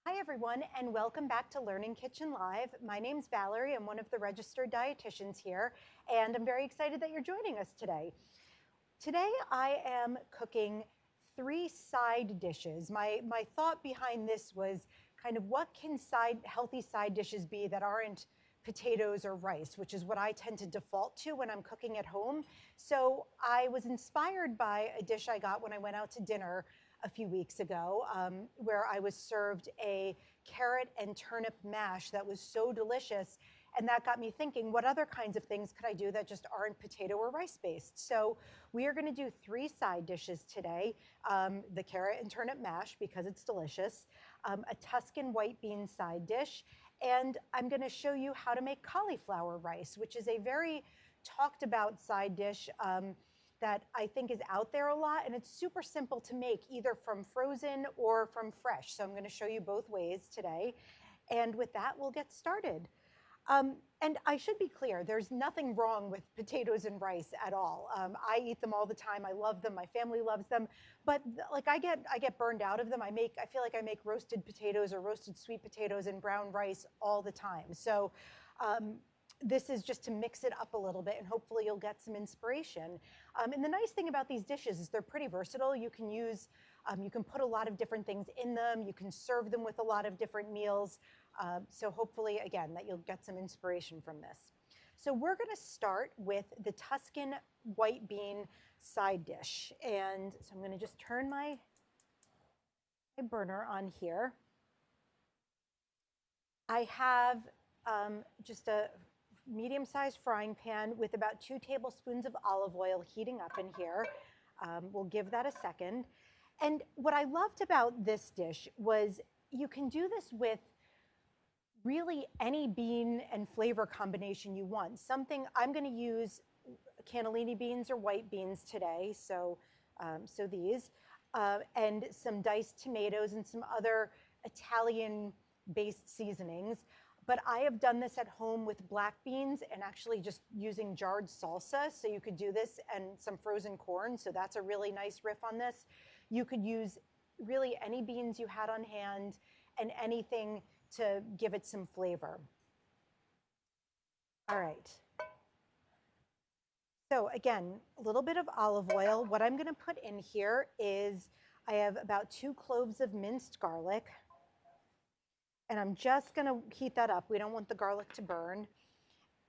Hi, everyone, and welcome back to Learning Kitchen Live. My name's Valerie. I'm one of the registered dietitians here, and I'm very excited that you're joining us today. Today, I am cooking 3 side dishes. My thought behind this was kind of what can healthy side dishes be that aren't potatoes or rice, which is what I tend to default to when I'm cooking at home. So I was inspired by a dish I got when I went out to dinner a few weeks ago, where I was served a carrot and turnip mash that was so delicious. And that got me thinking, what other kinds of things could I do that just aren't potato or rice based? So we are going to do 3 side dishes today. The carrot and turnip mash, because it's delicious, a Tuscan white bean side dish, and I'm going to show you how to make cauliflower rice, which is a very talked about side dish that I think is out there a lot, and it's super simple to make either from frozen or from fresh. So I'm going to show you both ways today. And with that, we'll get started. And I should be clear, there's nothing wrong with potatoes and rice at all. I eat them all the time. I love them. My family loves them. But like I get burned out of them. I feel like I make roasted potatoes or roasted sweet potatoes and brown rice all the time. So this is just to mix it up a little bit, and hopefully you'll get some inspiration. And the nice thing about these dishes is they're pretty versatile. You can put a lot of different things in them. You can serve them with a lot of different meals. So hopefully, again, that you'll get some inspiration from this. So we're going to start with the Tuscan white bean side dish. And so I'm going to just turn my burner on here. I have just a medium-sized frying pan with about 2 tablespoons of olive oil heating up in here. We'll give that a second. And what I loved about this dish was you can do this with really any bean and flavor combination you want. I'm going to use cannellini beans or white beans today, so these, and some diced tomatoes and some other Italian-based seasonings. But I have done this at home with black beans and actually just using jarred salsa. So you could do this and some frozen corn. So that's a really nice riff on this. You could use really any beans you had on hand and anything to give it some flavor. All right. So again, a little bit of olive oil. What I'm going to put in here is I have about 2 cloves of minced garlic. And I'm just going to heat that up. We don't want the garlic to burn.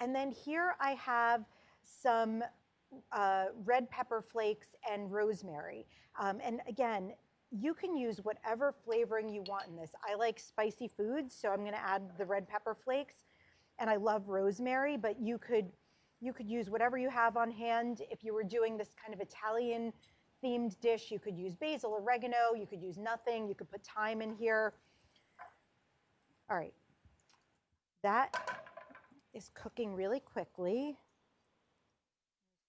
And then here I have some red pepper flakes and rosemary. And again, you can use whatever flavoring you want in this. I like spicy foods, so I'm going to add the red pepper flakes. And I love rosemary, but you could use whatever you have on hand. If you were doing this kind of Italian themed dish, you could use basil, oregano, you could use nothing, you could put thyme in here. All right, that is cooking really quickly.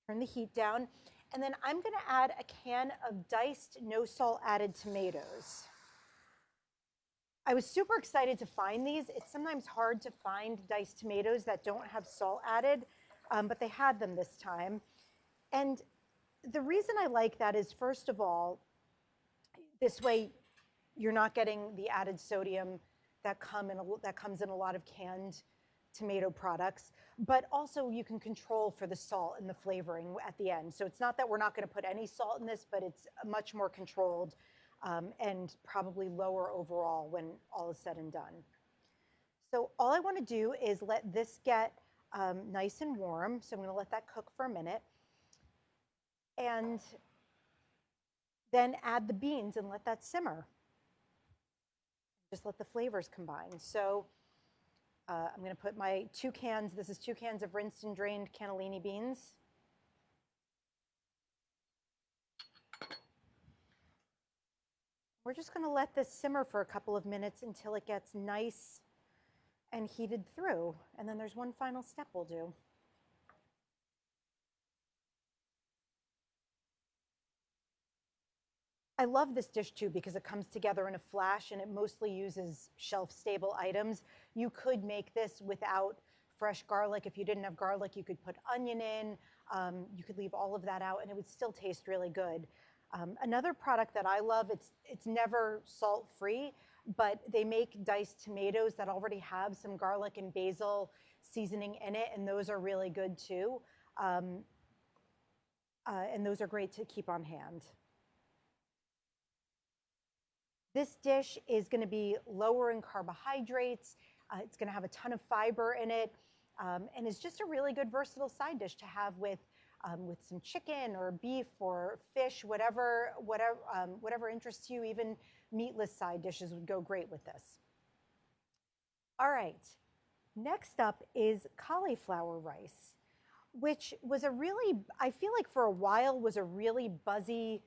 Turn the heat down. And then I'm going to add a can of diced, no salt added tomatoes. I was super excited to find these. It's sometimes hard to find diced tomatoes that don't have salt added, but they had them this time. And the reason I like that is, first of all, this way you're not getting the added sodium that comes in a lot of canned tomato products, but also you can control for the salt and the flavoring at the end. So it's not that we're not going to put any salt in this, but it's much more controlled and probably lower overall when all is said and done. So all I want to do is let this get nice and warm. So I'm going to let that cook for a minute. And then add the beans and let that simmer. Just let the flavors combine. So I'm going to put my 2 cans. This is 2 cans of rinsed and drained cannellini beans. We're just going to let this simmer for a couple of minutes until it gets nice and heated through. And then there's one final step we'll do. I love this dish too because it comes together in a flash and it mostly uses shelf-stable items. You could make this without fresh garlic. If you didn't have garlic, you could put onion in. You could leave all of that out and it would still taste really good. Another product that I love, it's never salt-free, but they make diced tomatoes that already have some garlic and basil seasoning in it, and those are really good too. And those are great to keep on hand. This dish is going to be lower in carbohydrates. It's going to have a ton of fiber in it, and is just a really good versatile side dish to have with some chicken or beef or fish, whatever interests you. Even meatless side dishes would go great with this. All right, next up is cauliflower rice, which was a really, I feel like for a while was a really buzzy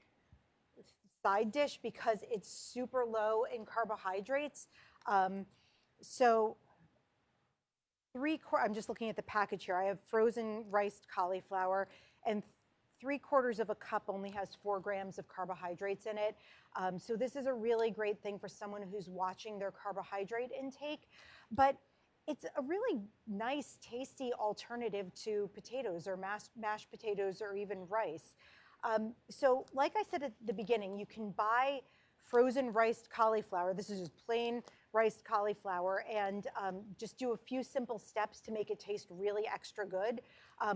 side dish because it's super low in carbohydrates. So I'm just looking at the package here. I have frozen riced cauliflower, and 3/4 of a cup only has 4 grams of carbohydrates in it. So this is a really great thing for someone who's watching their carbohydrate intake, but it's a really nice, tasty alternative to potatoes or mashed potatoes or even rice. So like I said at the beginning, you can buy frozen riced cauliflower. This is just plain riced cauliflower, and just do a few simple steps to make it taste really extra good.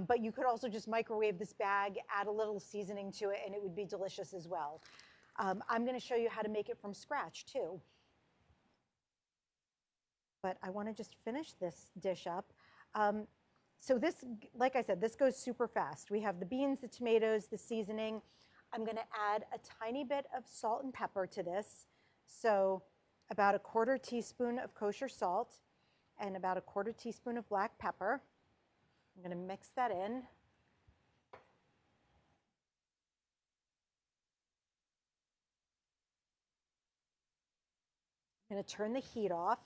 But you could also just microwave this bag, add a little seasoning to it, and it would be delicious as well. I'm going to show you how to make it from scratch too. But I want to just finish this dish up. So this, like I said, this goes super fast. We have the beans, the tomatoes, the seasoning. I'm going to add a tiny bit of salt and pepper to this. So about 1/4 teaspoon of kosher salt and about 1/4 teaspoon of black pepper. I'm going to mix that in. I'm going to turn the heat off.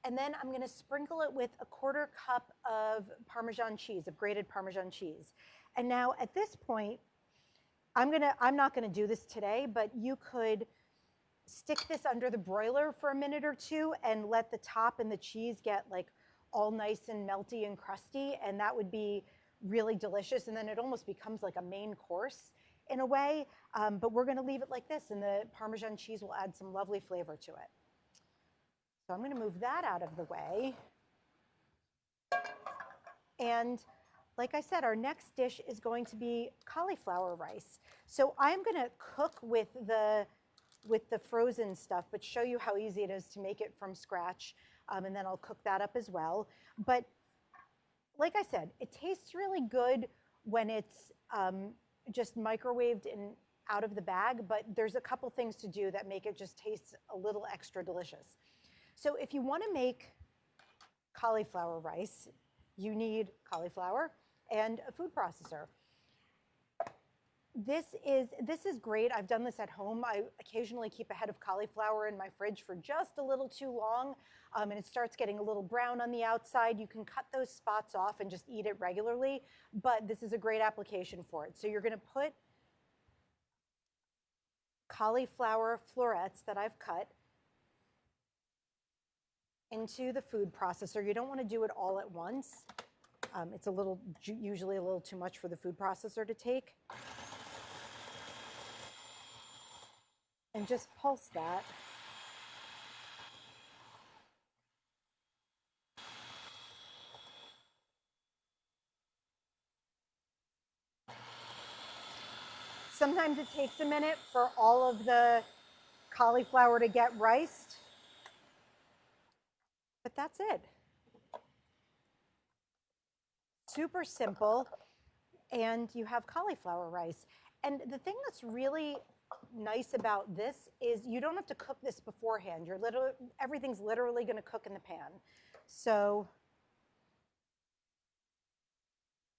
And then I'm going to sprinkle it with 1/4 cup of Parmesan cheese, of grated Parmesan cheese. And now at this point, I'm not going to do this today, but you could stick this under the broiler for a minute or two and let the top and the cheese get like all nice and melty and crusty, and that would be really delicious. And then it almost becomes like a main course in a way, but we're going to leave it like this, and the Parmesan cheese will add some lovely flavor to it. So I'm going to move that out of the way. And like I said, our next dish is going to be cauliflower rice. So I'm going to cook with the frozen stuff, but show you how easy it is to make it from scratch. And then I'll cook that up as well. But like I said, it tastes really good when it's just microwaved and out of the bag, but there's a couple things to do that make it just taste a little extra delicious. So if you want to make cauliflower rice, you need cauliflower and a food processor. This is great. I've done this at home. I occasionally keep a head of cauliflower in my fridge for just a little too long, and it starts getting a little brown on the outside. You can cut those spots off and just eat it regularly, but this is a great application for it. So you're going to put cauliflower florets that I've cut into the food processor. You don't want to do it all at once. It's usually a little too much for the food processor to take. And just pulse that. Sometimes it takes a minute for all of the cauliflower to get riced, but that's it. Super simple, and you have cauliflower rice. And the thing that's really nice about this is you don't have to cook this beforehand. Everything's literally going to cook in the pan. So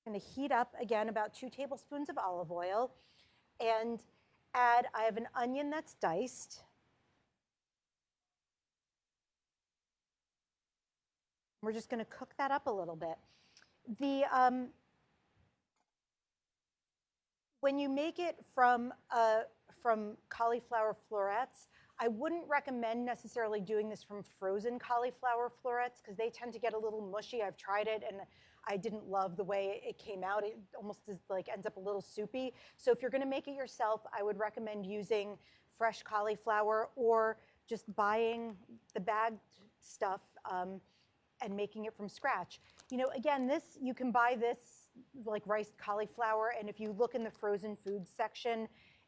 I'm going to heat up again about 2 tablespoons of olive oil and I have an onion that's diced. We're just going to cook that up a little bit. When you make it from cauliflower florets, I wouldn't recommend necessarily doing this from frozen cauliflower florets because they tend to get a little mushy. I've tried it and I didn't love the way it came out. It almost ends up a little soupy. So if you're going to make it yourself, I would recommend using fresh cauliflower or just buying the bagged stuff and making it from scratch. You know, again, this, you can buy this like riced cauliflower, and if you look in the frozen foods section,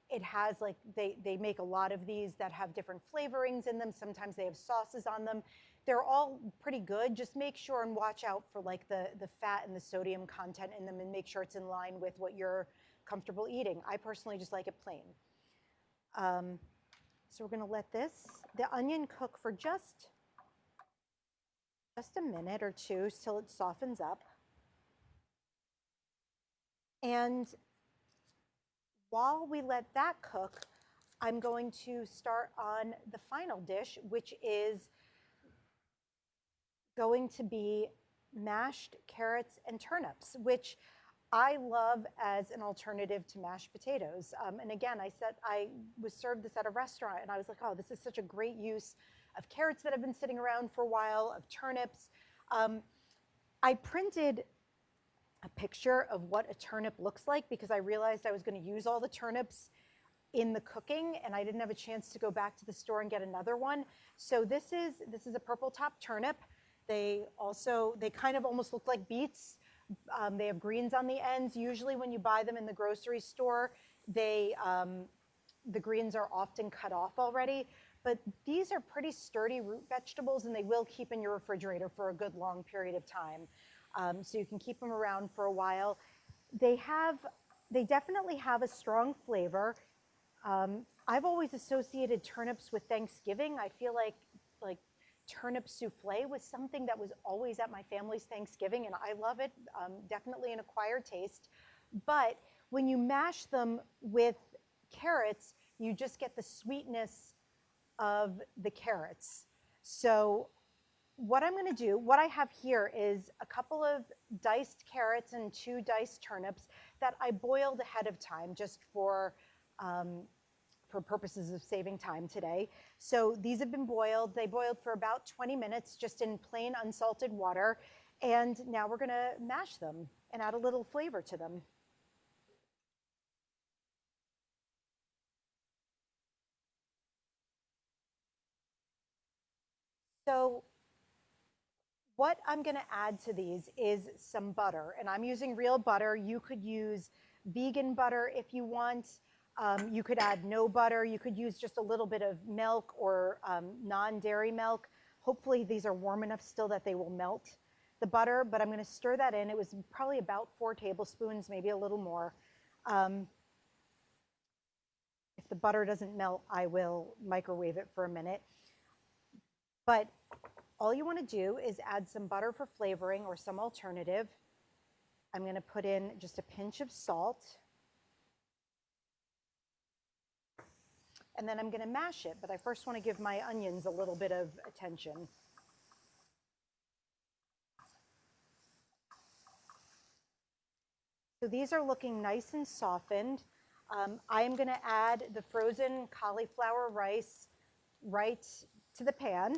it has like, they make a lot of these that have different flavorings in them. Sometimes they have sauces on them. They're all pretty good. Just make sure and watch out for like the fat and the sodium content in them, and make sure it's in line with what you're comfortable eating. I personally just like it plain. So we're gonna let the onion cook for just a minute or two till it softens up. And while we let that cook, I'm going to start on the final dish, which is going to be mashed carrots and turnips, which I love as an alternative to mashed potatoes. And again, I was served this at a restaurant, and I was like, oh, this is such a great use of carrots that have been sitting around for a while, of turnips. I printed a picture of what a turnip looks like because I realized I was going to use all the turnips in the cooking, and I didn't have a chance to go back to the store and get another one. So this is a purple top turnip. They kind of almost look like beets. They have greens on the ends. Usually when you buy them in the grocery store, the greens are often cut off already. But these are pretty sturdy root vegetables, and they will keep in your refrigerator for a good long period of time. So you can keep them around for a while. They definitely have a strong flavor. I've always associated turnips with Thanksgiving. I feel like turnip souffle was something that was always at my family's Thanksgiving, and I love it. Definitely an acquired taste. But when you mash them with carrots, you just get the sweetness of the carrots. So what I'm going to do, what I have here is a couple of diced carrots and 2 diced turnips that I boiled ahead of time just for purposes of saving time today. So these have been boiled. They boiled for about 20 minutes just in plain unsalted water. And now we're going to mash them and add a little flavor to them. So what I'm going to add to these is some butter, and I'm using real butter. You could use vegan butter if you want. You could add no butter. You could use just a little bit of milk or non-dairy milk. Hopefully these are warm enough still that they will melt the butter, but I'm going to stir that in. It was probably about 4 tablespoons, maybe a little more. If the butter doesn't melt, I will microwave it for a minute. But all you want to do is add some butter for flavoring or some alternative. I'm going to put in just a pinch of salt. And then I'm going to mash it, but I first want to give my onions a little bit of attention. So these are looking nice and softened. I am going to add the frozen cauliflower rice right to the pan.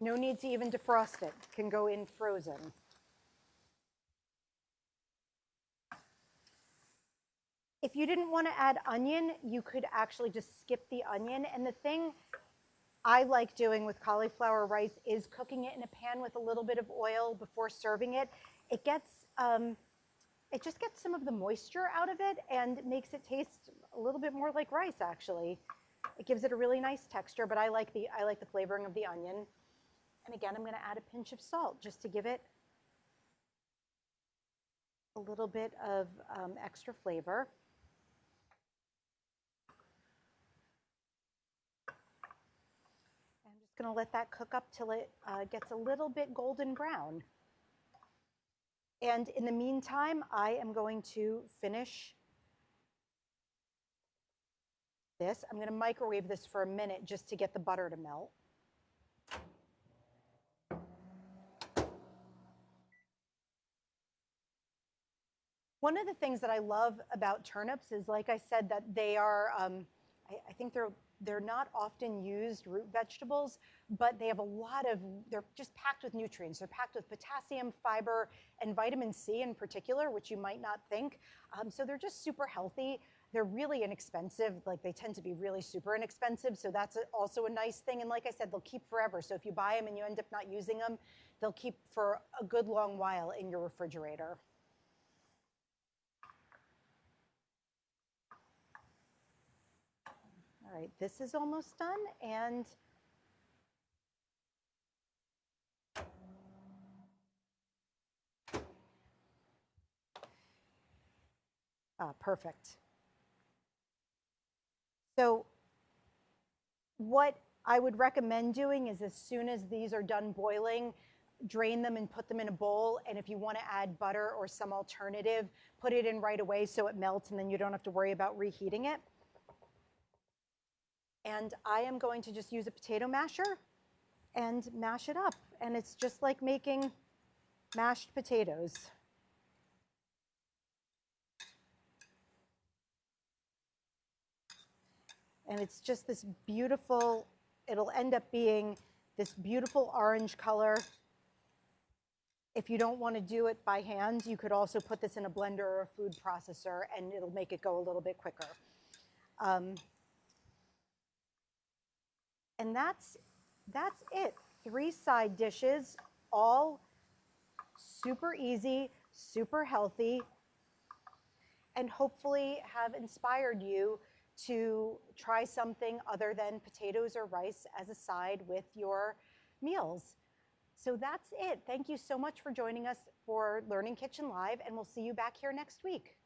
No need to even defrost it. It can go in frozen. If you didn't want to add onion, you could actually just skip the onion. And the thing I like doing with cauliflower rice is cooking it in a pan with a little bit of oil before serving it. It just gets some of the moisture out of it and makes it taste a little bit more like rice, actually. It gives it a really nice texture, but I like the flavoring of the onion. And again, I'm going to add a pinch of salt just to give it a little bit of extra flavor. I'm just going to let that cook up till it gets a little bit golden brown. And in the meantime, I am going to finish this. I'm going to microwave this for a minute just to get the butter to melt. One of the things that I love about turnips is, like I said, that they are, I think they're They're not often used root vegetables, but they have they're just packed with nutrients. They're packed with potassium, fiber, and vitamin C in particular, which you might not think. So they're just super healthy. They're really inexpensive. Like, they tend to be really super inexpensive. So that's also a nice thing. And like I said, they'll keep forever. So if you buy them and you end up not using them, they'll keep for a good long while in your refrigerator. All right, this is almost done. And perfect. So what I would recommend doing is, as soon as these are done boiling, drain them and put them in a bowl. And if you want to add butter or some alternative, put it in right away so it melts and then you don't have to worry about reheating it. And I am going to just use a potato masher and mash it up. And it's just like making mashed potatoes. And it's just this beautiful, it'll end up being this beautiful orange color. If you don't want to do it by hand, you could also put this in a blender or a food processor and it'll make it go a little bit quicker. And that's it. 3 side dishes, all super easy, super healthy, and hopefully have inspired you to try something other than potatoes or rice as a side with your meals. So that's it. Thank you so much for joining us for Learning Kitchen Live, and we'll see you back here next week.